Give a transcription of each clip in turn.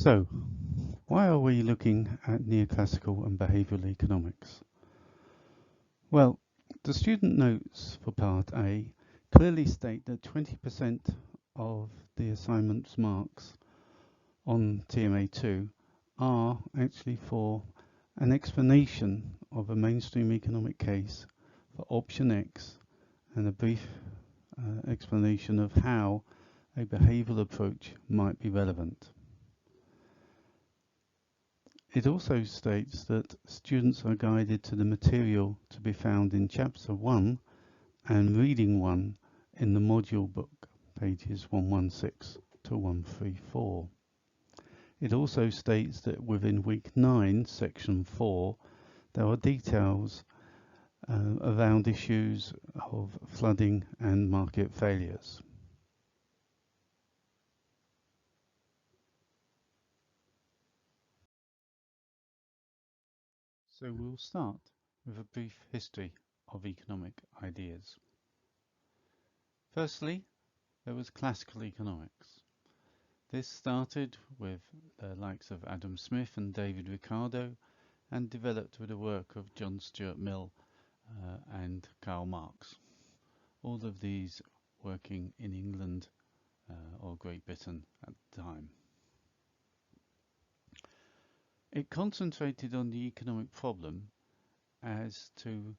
So, why are we looking at neoclassical and behavioural economics? Well, the student notes for part A clearly state that 20% of the assignment's marks on TMA2 are actually for an explanation of a mainstream economic case for option X and a brief explanation of how a behavioural approach might be relevant. It also states that students are guided to the material to be found in Chapter 1 and Reading 1 in the module book, pages 116 to 134. It also states that within Week 9, Section 4, there are details around issues of flooding and market failures. So we'll start with a brief history of economic ideas. Firstly, there was classical economics. This started with the likes of Adam Smith and David Ricardo and developed with the work of John Stuart Mill and Karl Marx. All of these working in England or Great Britain at the time. It concentrated on the economic problem as to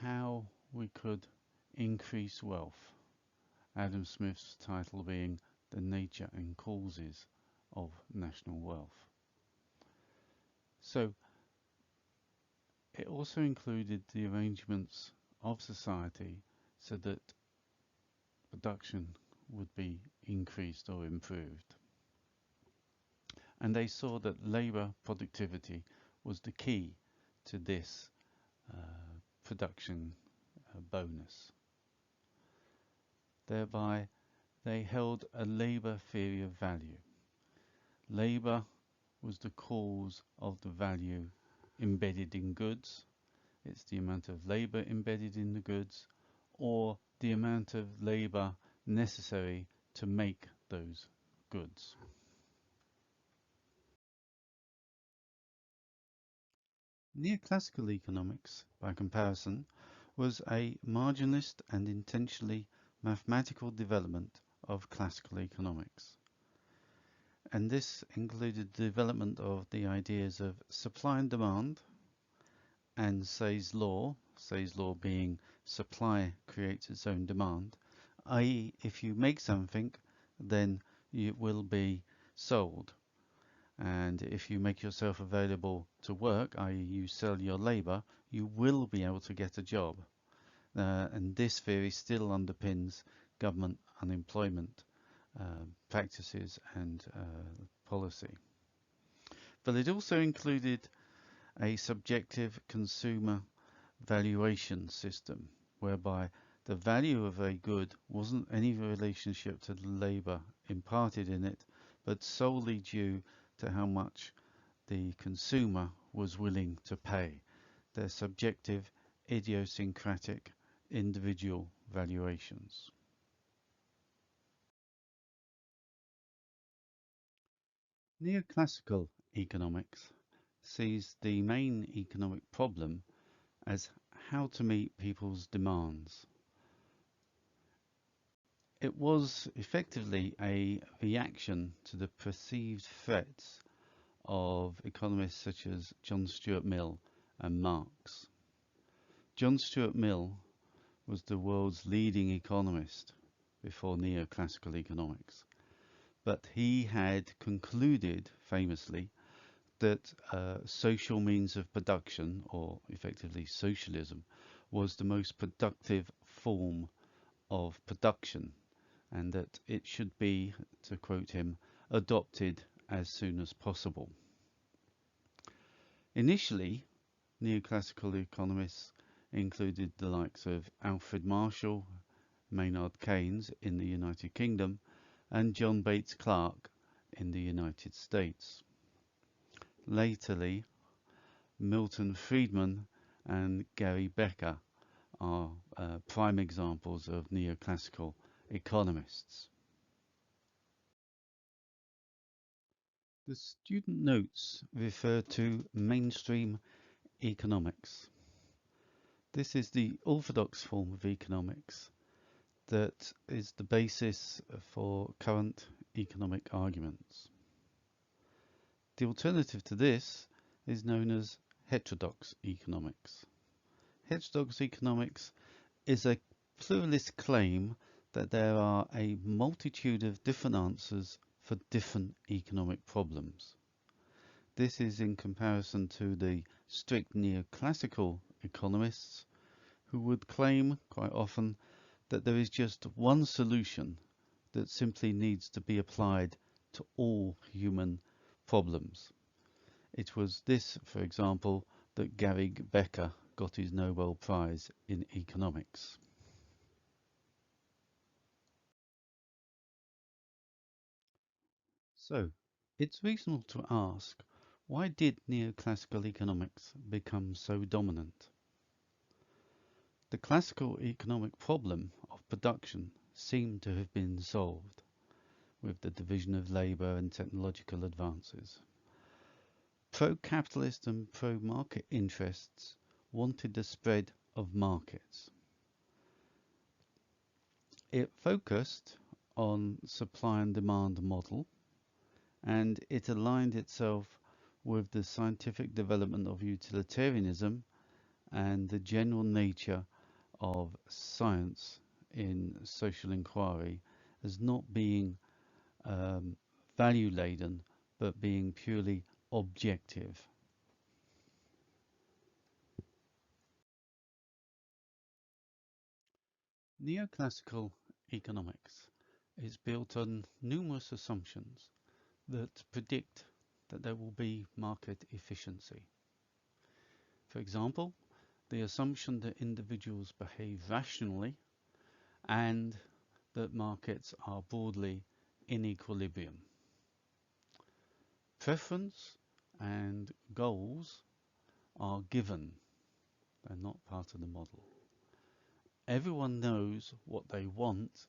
how we could increase wealth. Adam Smith's title being The Nature and Causes of National Wealth. So it also included the arrangements of society so that production would be increased or improved. And they saw that labour productivity was the key to this production bonus. Thereby, they held a labour theory of value. Labour was the cause of the value embedded in goods. It's the amount of labour embedded in the goods or the amount of labour necessary to make those goods. Neoclassical economics, by comparison, was a marginalist and intentionally mathematical development of classical economics. And this included the development of the ideas of supply and demand and Say's law being supply creates its own demand, i.e. if you make something, then it will be sold. And if you make yourself available to work, i.e. you sell your labour, you will be able to get a job. And this theory still underpins government unemployment practices and policy. But it also included a subjective consumer valuation system, whereby the value of a good wasn't any relationship to the labour imparted in it, but solely due to how much the consumer was willing to pay. Their subjective, idiosyncratic, individual valuations. Neoclassical economics sees the main economic problem as how to meet people's demands. It was effectively a reaction to the perceived threats of economists such as John Stuart Mill and Marx. John Stuart Mill was the world's leading economist before neoclassical economics, but he had concluded famously that social means of production, or effectively socialism, was the most productive form of production, and that it should be, to quote him, adopted as soon as possible. Initially, neoclassical economists included the likes of Alfred Marshall, Maynard Keynes in the United Kingdom, and John Bates Clark in the United States. Laterly, Milton Friedman and Gary Becker are prime examples of neoclassical economists. The student notes refer to mainstream economics. This is the orthodox form of economics that is the basis for current economic arguments. The alternative to this is known as heterodox economics. Heterodox economics is a pluralist claim that there are a multitude of different answers for different economic problems. This is in comparison to the strict neoclassical economists who would claim quite often that there is just one solution that simply needs to be applied to all human problems. It was this, for example, that Gary Becker got his Nobel Prize in economics. So, it's reasonable to ask, why did neoclassical economics become so dominant? The classical economic problem of production seemed to have been solved with the division of labour and technological advances. Pro-capitalist and pro-market interests wanted the spread of markets. It focused on supply and demand model, and it aligned itself with the scientific development of utilitarianism and the general nature of science in social inquiry as not being value laden but being purely objective. Neoclassical economics is built on numerous assumptions that predict that there will be market efficiency. For example, the assumption that individuals behave rationally and that markets are broadly in equilibrium. Preference and goals are given, they're not part of the model. Everyone knows what they want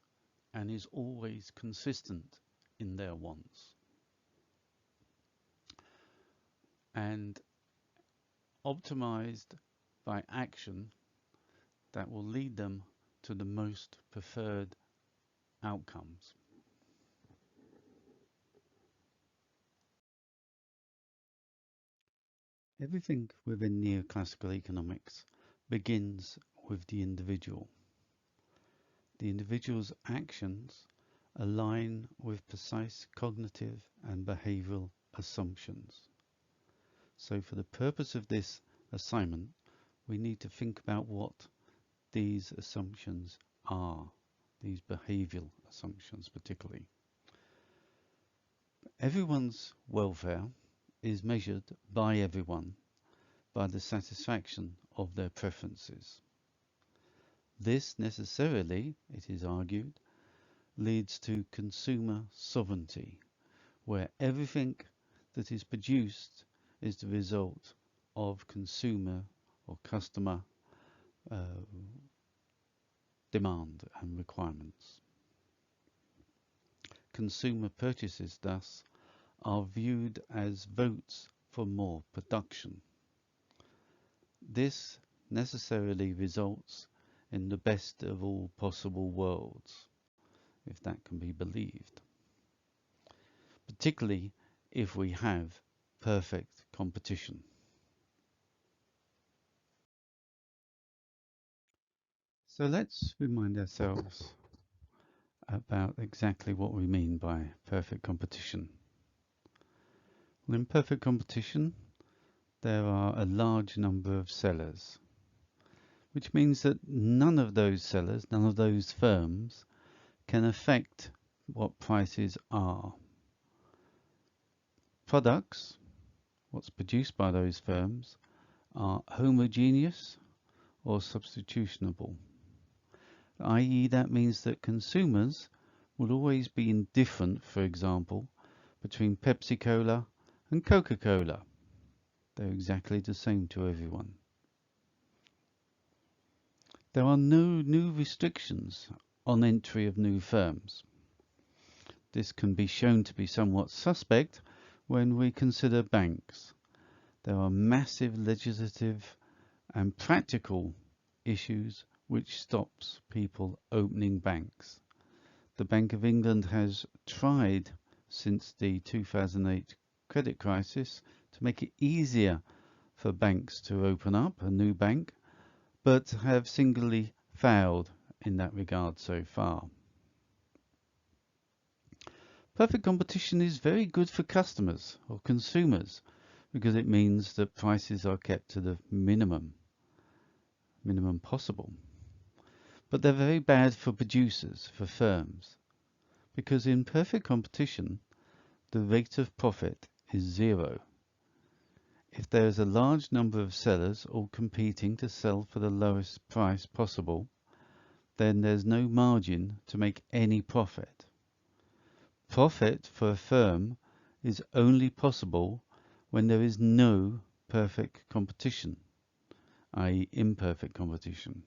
and is always consistent in their wants. And optimized by action that will lead them to the most preferred outcomes. Everything within neoclassical economics begins with the individual. The individual's actions align with precise cognitive and behavioral assumptions. So for the purpose of this assignment, we need to think about what these assumptions are, these behavioral assumptions particularly. Everyone's welfare is measured by everyone by the satisfaction of their preferences. This necessarily, it is argued, leads to consumer sovereignty, where everything that is produced is the result of consumer or customer demand and requirements. Consumer purchases, thus, are viewed as votes for more production. This necessarily results in the best of all possible worlds, if that can be believed, particularly if we have perfect competition. So let's remind ourselves about exactly what we mean by perfect competition. Well, in perfect competition, there are a large number of sellers, which means that none of those sellers, none of those firms can affect what prices are. Products, what's produced by those firms, are homogeneous or substitutionable, i.e. that means that consumers will always be indifferent, for example, between Pepsi-Cola and Coca-Cola. They're exactly the same to everyone. There are no new restrictions on entry of new firms. This can be shown to be somewhat suspect when we consider banks. There are massive legislative and practical issues which stops people opening banks. The Bank of England has tried since the 2008 credit crisis to make it easier for banks to open up a new bank, but have singularly failed in that regard so far. Perfect competition is very good for customers or consumers because it means that prices are kept to the minimum possible. But they're very bad for producers, for firms, because in perfect competition, the rate of profit is zero. If there is a large number of sellers all competing to sell for the lowest price possible, then there's no margin to make any profit. Profit for a firm is only possible when there is no perfect competition, i.e. imperfect competition.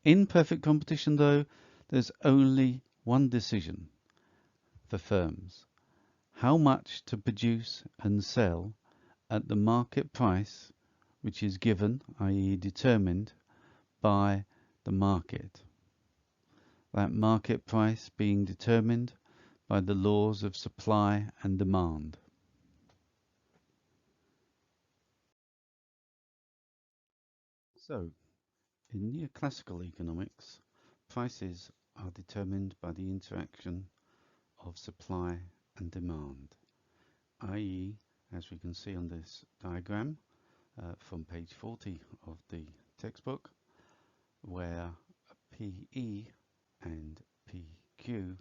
In perfect competition, though, there's only one decision for firms: how much to produce and sell at the market price, which is given, i.e. determined, by the market. That market price being determined by the laws of supply and demand. So, in neoclassical economics, prices are determined by the interaction of supply and demand, i.e., as we can see on this diagram from page 40 of the textbook, where PE and PQ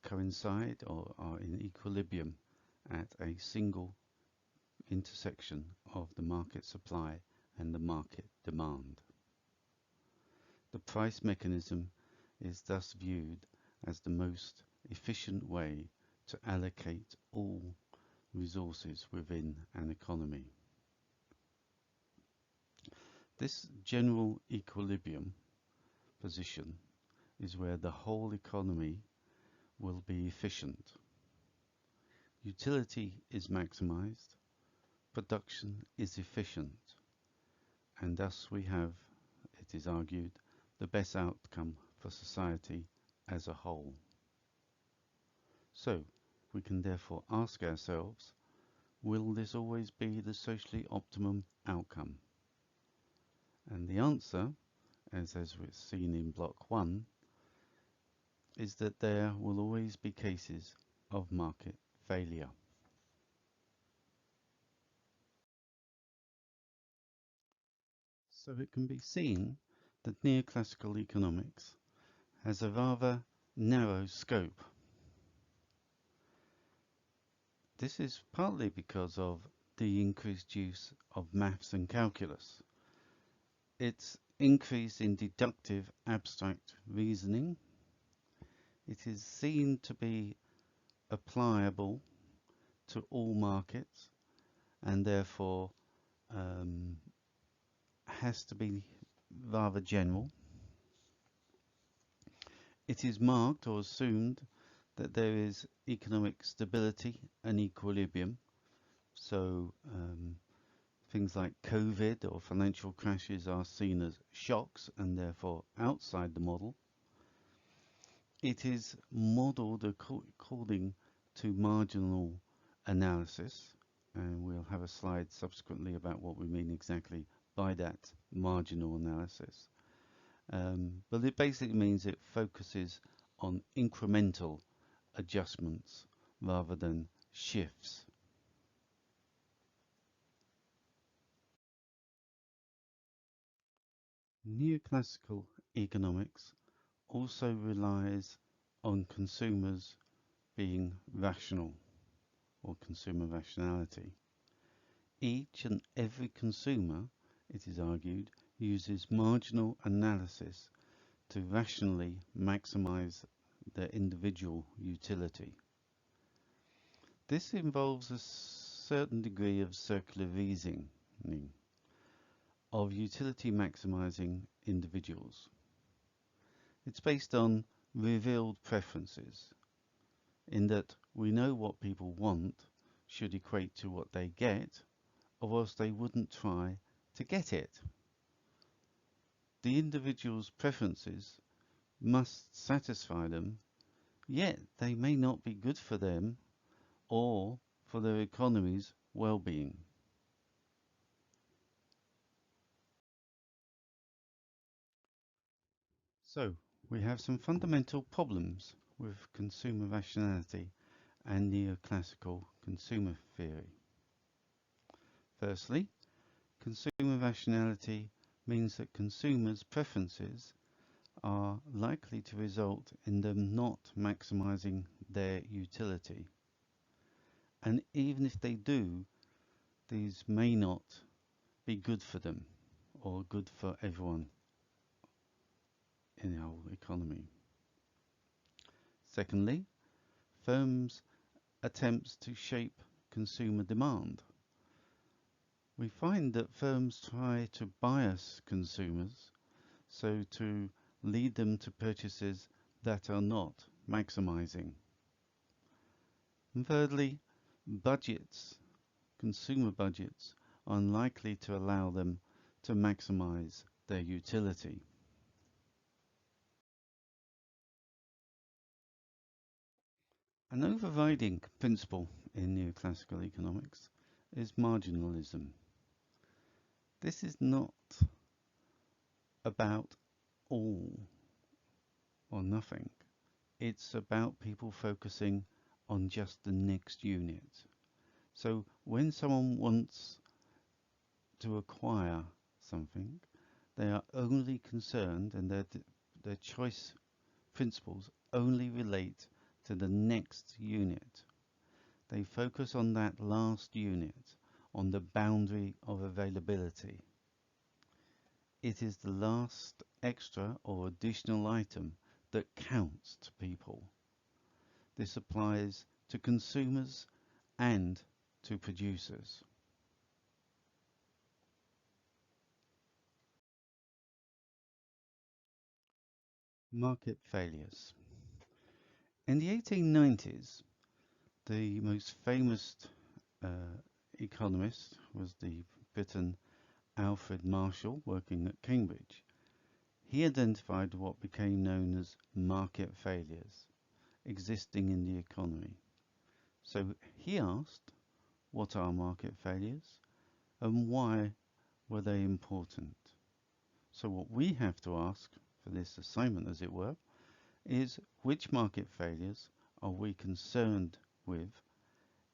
coincide or are in equilibrium at a single intersection of the market supply and the market demand. The price mechanism is thus viewed as the most efficient way to allocate all resources within an economy. This general equilibrium position is where the whole economy will be efficient. Utility is maximized, production is efficient, and thus we have, it is argued, the best outcome for society as a whole. So, we can therefore ask ourselves, will this always be the socially optimum outcome? And the answer, as we've seen in block 1, is that there will always be cases of market failure. So it can be seen that neoclassical economics has a rather narrow scope. This is partly because of the increased use of maths and calculus. Its increase in deductive abstract reasoning. It is seen to be applicable to all markets and therefore has to be rather general. It is marked or assumed that there is economic stability and equilibrium. So things like COVID or financial crashes are seen as shocks and therefore outside the model. It is modeled according to marginal analysis, and we'll have a slide subsequently about what we mean exactly by that marginal analysis. But it basically means it focuses on incremental adjustments rather than shifts. Neoclassical economics also relies on consumers being rational or consumer rationality. Each and every consumer, it is argued, uses marginal analysis to rationally maximize their individual utility. This involves a certain degree of circular reasoning of utility maximizing individuals. It's based on revealed preferences, in that we know what people want should equate to what they get, or else they wouldn't try to get it. The individual's preferences must satisfy them, yet they may not be good for them or for their economy's well-being. So, we have some fundamental problems with consumer rationality and neoclassical consumer theory. Firstly, consumer rationality means that consumers' preferences are likely to result in them not maximizing their utility. And even if they do, these may not be good for them or good for everyone in our economy. Secondly, firms' attempts to shape consumer demand. We find that firms try to bias consumers so to lead them to purchases that are not maximizing. And thirdly, budgets, consumer budgets, are unlikely to allow them to maximize their utility. An overriding principle in neoclassical economics is marginalism. This is not about all or nothing. It's about people focusing on just the next unit. So when someone wants to acquire something, they are only concerned and their choice principles only relate to the next unit. They focus on that last unit, on the boundary of availability. It is the last extra or additional item that counts to people. This applies to consumers and to producers. Market failures. In the 1890s, the most famous uh, economist was the Briton Alfred Marshall, working at Cambridge. He identified what became known as market failures existing in the economy. So he asked, what are market failures and why were they important? So what we have to ask for this assignment, as it were, is which market failures are we concerned with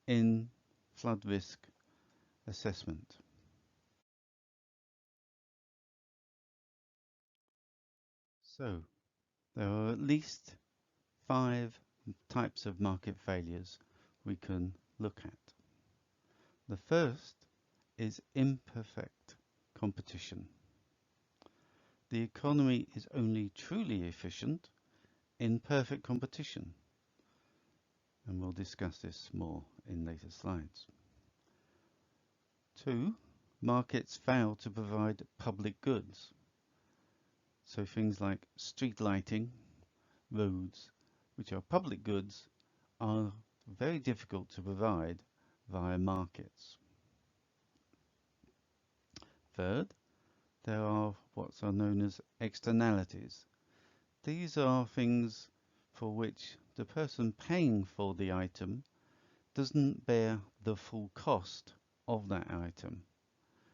in flood risk assessment? So there are at least 5 types of market failures we can look at. The first is imperfect competition. The economy is only truly efficient in perfect competition, and we'll discuss this more in later slides. 2, markets fail to provide public goods. So things like street lighting, roads, which are public goods, are very difficult to provide via markets. Third, there are what are known as externalities. These are things for which the person paying for the item doesn't bear the full cost of that item.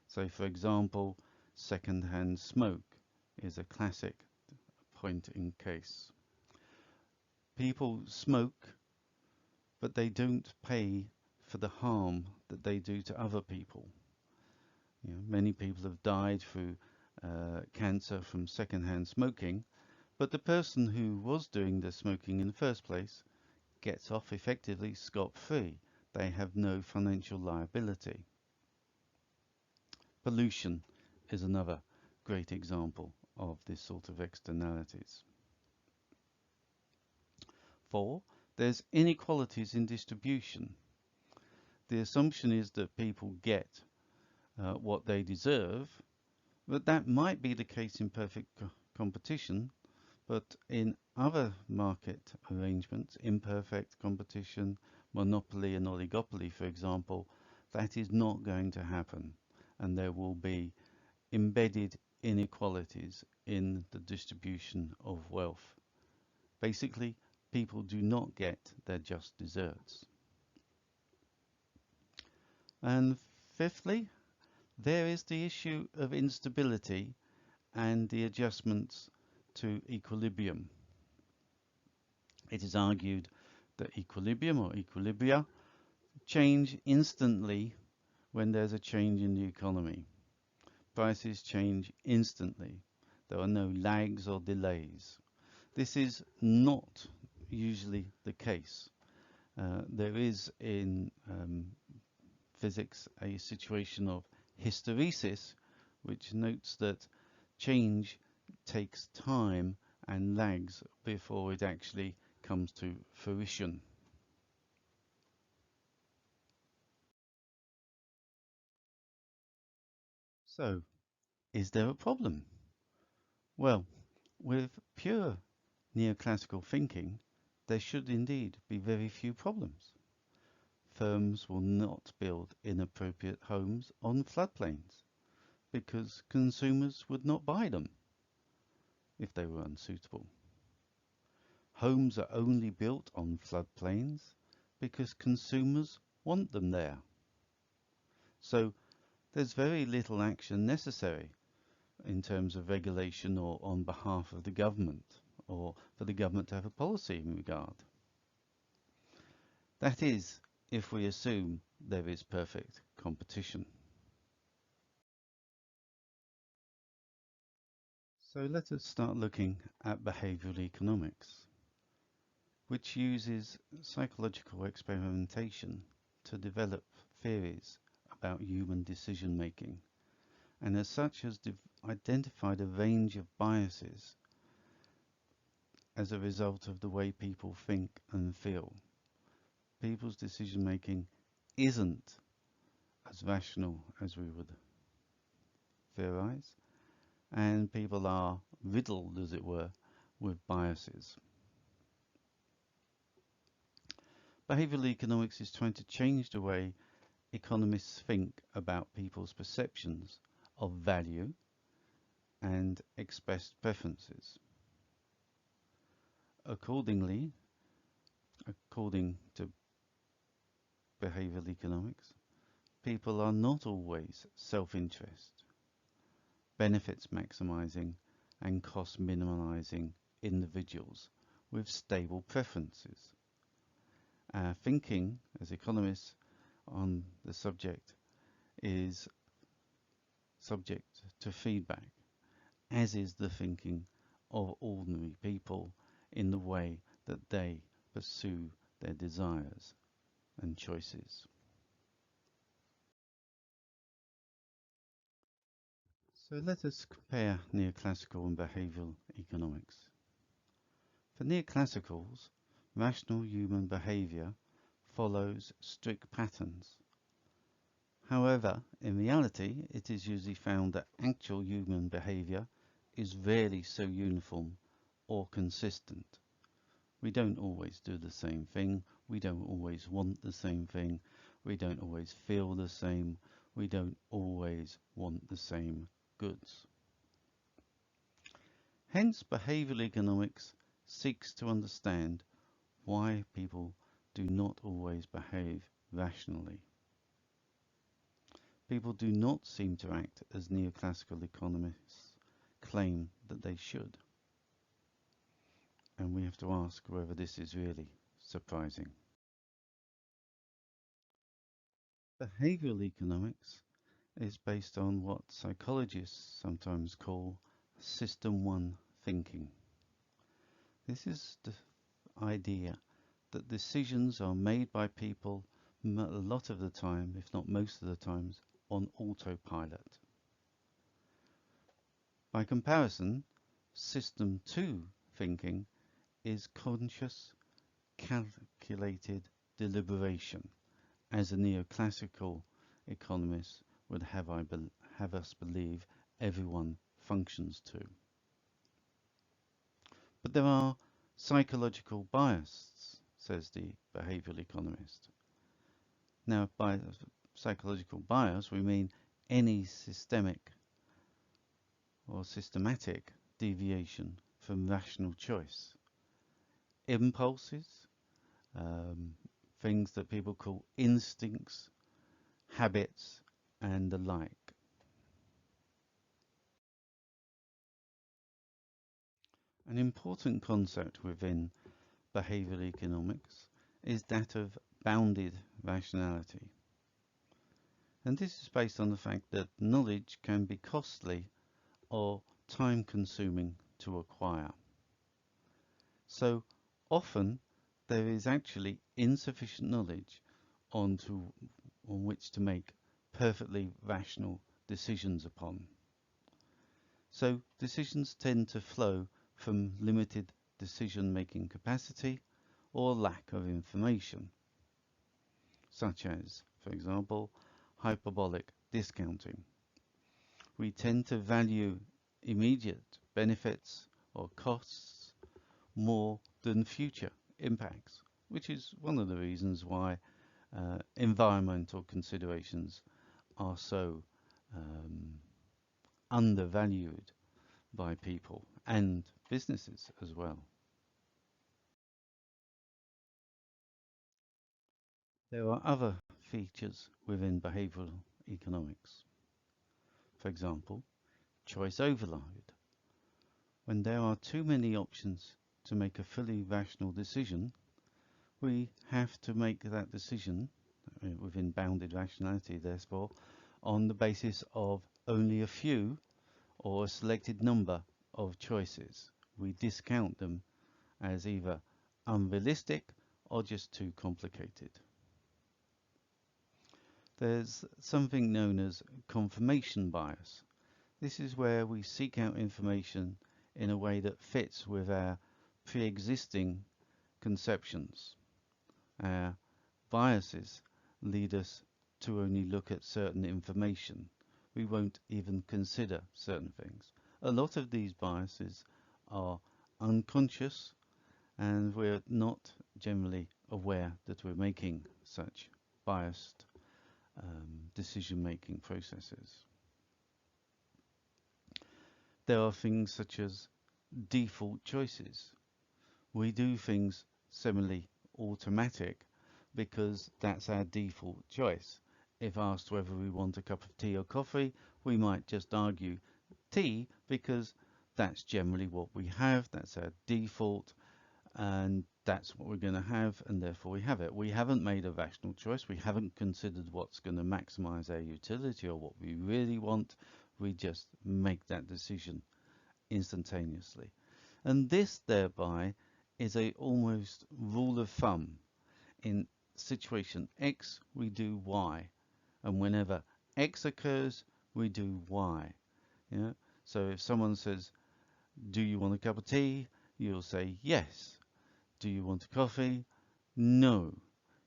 So for example, second-hand smoke is a classic point in case. People smoke, but they don't pay for the harm that they do to other people. Many people have died through cancer from second-hand smoking, but the person who was doing the smoking in the first place gets off effectively scot-free. They have no financial liability. Pollution is another great example of this sort of externalities. 4, there's inequalities in distribution. The assumption is that people get what they deserve, but that might be the case in perfect competition, But in other market arrangements, imperfect competition, monopoly and oligopoly, for example, that is not going to happen, and there will be embedded inequalities in the distribution of wealth. Basically, people do not get their just desserts. And fifthly, there is the issue of instability and the adjustments to equilibrium. It is argued that equilibrium or equilibria change instantly when there's a change in the economy. Prices change instantly. There are no lags or delays. This is not usually the case. There is in physics a situation of hysteresis, which notes that change takes time and lags before it actually comes to fruition. So, is there a problem? Well, with pure neoclassical thinking, there should indeed be very few problems. Firms will not build inappropriate homes on floodplains because consumers would not buy them if they were unsuitable. Homes are only built on floodplains because consumers want them there. So there's very little action necessary in terms of regulation or on behalf of the government, or for the government to have a policy in regard. That is, if we assume there is perfect competition. So let us start looking at behavioral economics, which uses psychological experimentation to develop theories about human decision making, and as such has identified a range of biases as a result of the way people think and feel. People's decision making isn't as rational as we would theorize, and people are riddled, as it were, with biases. Behavioral economics is trying to change the way economists think about people's perceptions of value and expressed preferences. Accordingly, according to behavioral economics, people are not always self-interest, benefits maximizing and cost minimizing individuals with stable preferences. Our thinking as economists on the subject is subject to feedback, as is the thinking of ordinary people in the way that they pursue their desires and choices. So let us compare neoclassical and behavioral economics. For neoclassicals, rational human behavior follows strict patterns. However, in reality, it is usually found that actual human behavior is rarely so uniform or consistent. We don't always do the same thing, we don't always want the same thing, we don't always feel the same, we don't always want the same goods. Hence, behavioral economics seeks to understand why people do not always behave rationally. People do not seem to act as neoclassical economists claim that they should. And we have to ask whether this is really surprising. Behavioral economics is based on what psychologists sometimes call System 1 thinking. This is the idea that decisions are made by people a lot of the time, if not most of the times, on autopilot. By comparison, System 2 thinking is conscious, calculated deliberation, as a neoclassical economist would have us believe everyone functions to. But there are psychological biases, says the behavioral economist. Now, by psychological bias, we mean any systemic or systematic deviation from rational choice. Impulses, um, things that people call instincts, habits, and the like. An important concept within behavioral economics is that of bounded rationality. And this is based on the fact that knowledge can be costly or time consuming to acquire. So often there is actually insufficient knowledge on, to, on which to make perfectly rational decisions upon. So decisions tend to flow from limited decision-making capacity or lack of information, such as, for example, hyperbolic discounting. We tend to value immediate benefits or costs more than future impacts, which is one of the reasons why environmental considerations are so um, undervalued by people and businesses as well. There are other features within behavioral economics. For example, choice overload. When there are too many options to make a fully rational decision, we have to make that decision within bounded rationality, therefore, on the basis of only a few or a selected number of choices. We discount them as either unrealistic or just too complicated. There's something known as confirmation bias. This is where we seek out information in a way that fits with our pre-existing conceptions. Our biases lead us to only look at certain information. We won't even consider certain things. A lot of these biases are unconscious and we're not generally aware that we're making such biased decision-making processes. There are things such as default choices. We do things similarly automatic because that's our default choice. If asked whether we want a cup of tea or coffee, we might just argue tea because that's generally what we have, that's our default, and that's what we're going to have, and therefore we have it. We haven't made a rational choice, we haven't considered what's going to maximize our utility or what we really want, we just make that decision instantaneously. And this thereby is a almost rule of thumb. In situation X, we do Y. And whenever X occurs, we do Y. Yeah? So if someone says, do you want a cup of tea? You'll say yes. Do you want a coffee? No.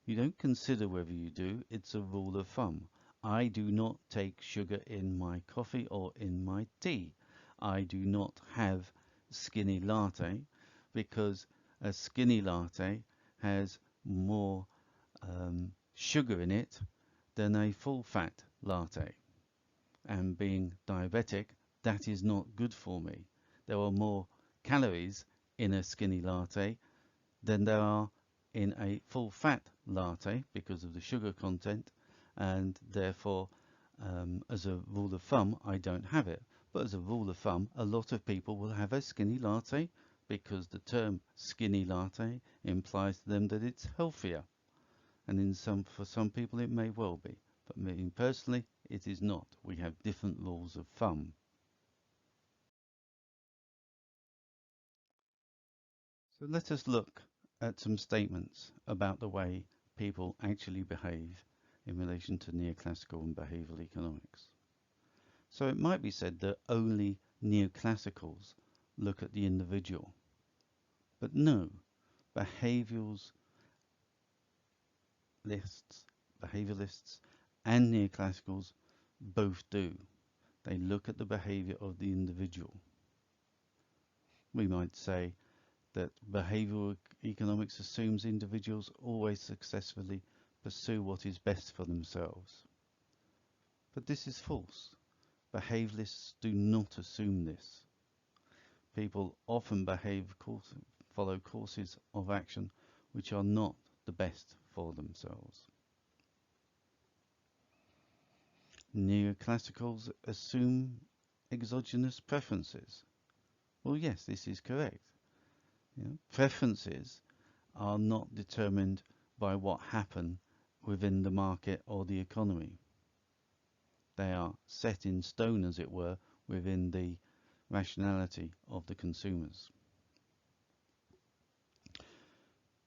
You don't consider whether you do. It's a rule of thumb. I do not take sugar in my coffee or in my tea. I do not have skinny latte because a skinny latte has more sugar in it than a full fat latte. And being diabetic, that is not good for me. There are more calories in a skinny latte than there are in a full fat latte because of the sugar content, and therefore as a rule of thumb I don't have it. But as a rule of thumb, a lot of people will have a skinny latte because the term skinny latte implies to them that it's healthier, and for some people it may well be, but me personally it is not. We have different rules of thumb. So let us look at some statements about the way people actually behave in relation to neoclassical and behavioral economics. So it might be said that only neoclassicals look at the individual. But no, behavioralists, behavioralists and neoclassicals both do. They look at the behavior of the individual. We might say that behavioral economics assumes individuals always successfully pursue what is best for themselves. But this is false. Behaviorists do not assume this. People often follow courses of action which are not the best for themselves. Neoclassicals assume exogenous preferences. Well, yes, this is correct. Preferences are not determined by what happens within the market or the economy. They are set in stone, as it were, within the rationality of the consumers.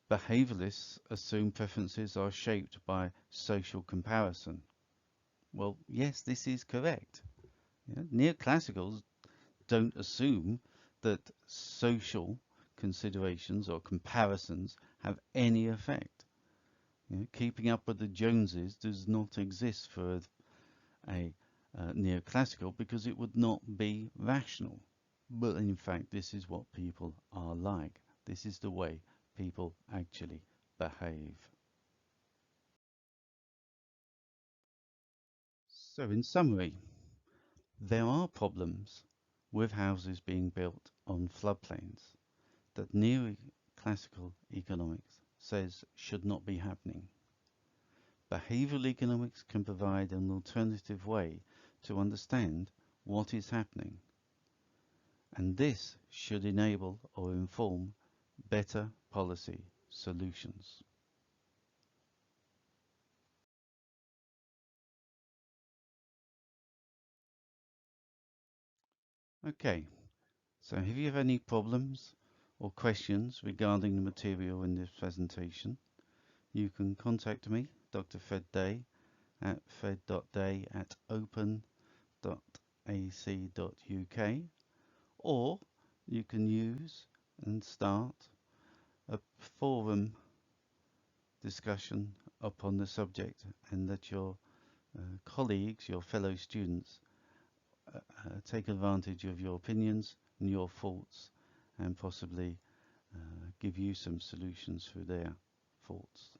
Behavioralists assume preferences are shaped by social comparison. Well, yes, this is correct. Neoclassicals don't assume that social considerations or comparisons have any effect. Keeping up with the Joneses does not exist for a neoclassical because it would not be rational. But in fact, this is what people are like. This is the way people actually behave. So in summary, there are problems with houses being built on floodplains that neoclassical economics says should not be happening. Behavioral economics can provide an alternative way to understand what is happening, and this should enable or inform better policy solutions. Okay, so if you have any problems or questions regarding the material in this presentation, you can contact me, Dr. Fred Day, at fred.day@open.ac.uk, or you can use and start a forum discussion upon the subject, and that your colleagues, your fellow students, take advantage of your opinions and your thoughts, and possibly give you some solutions for their thoughts.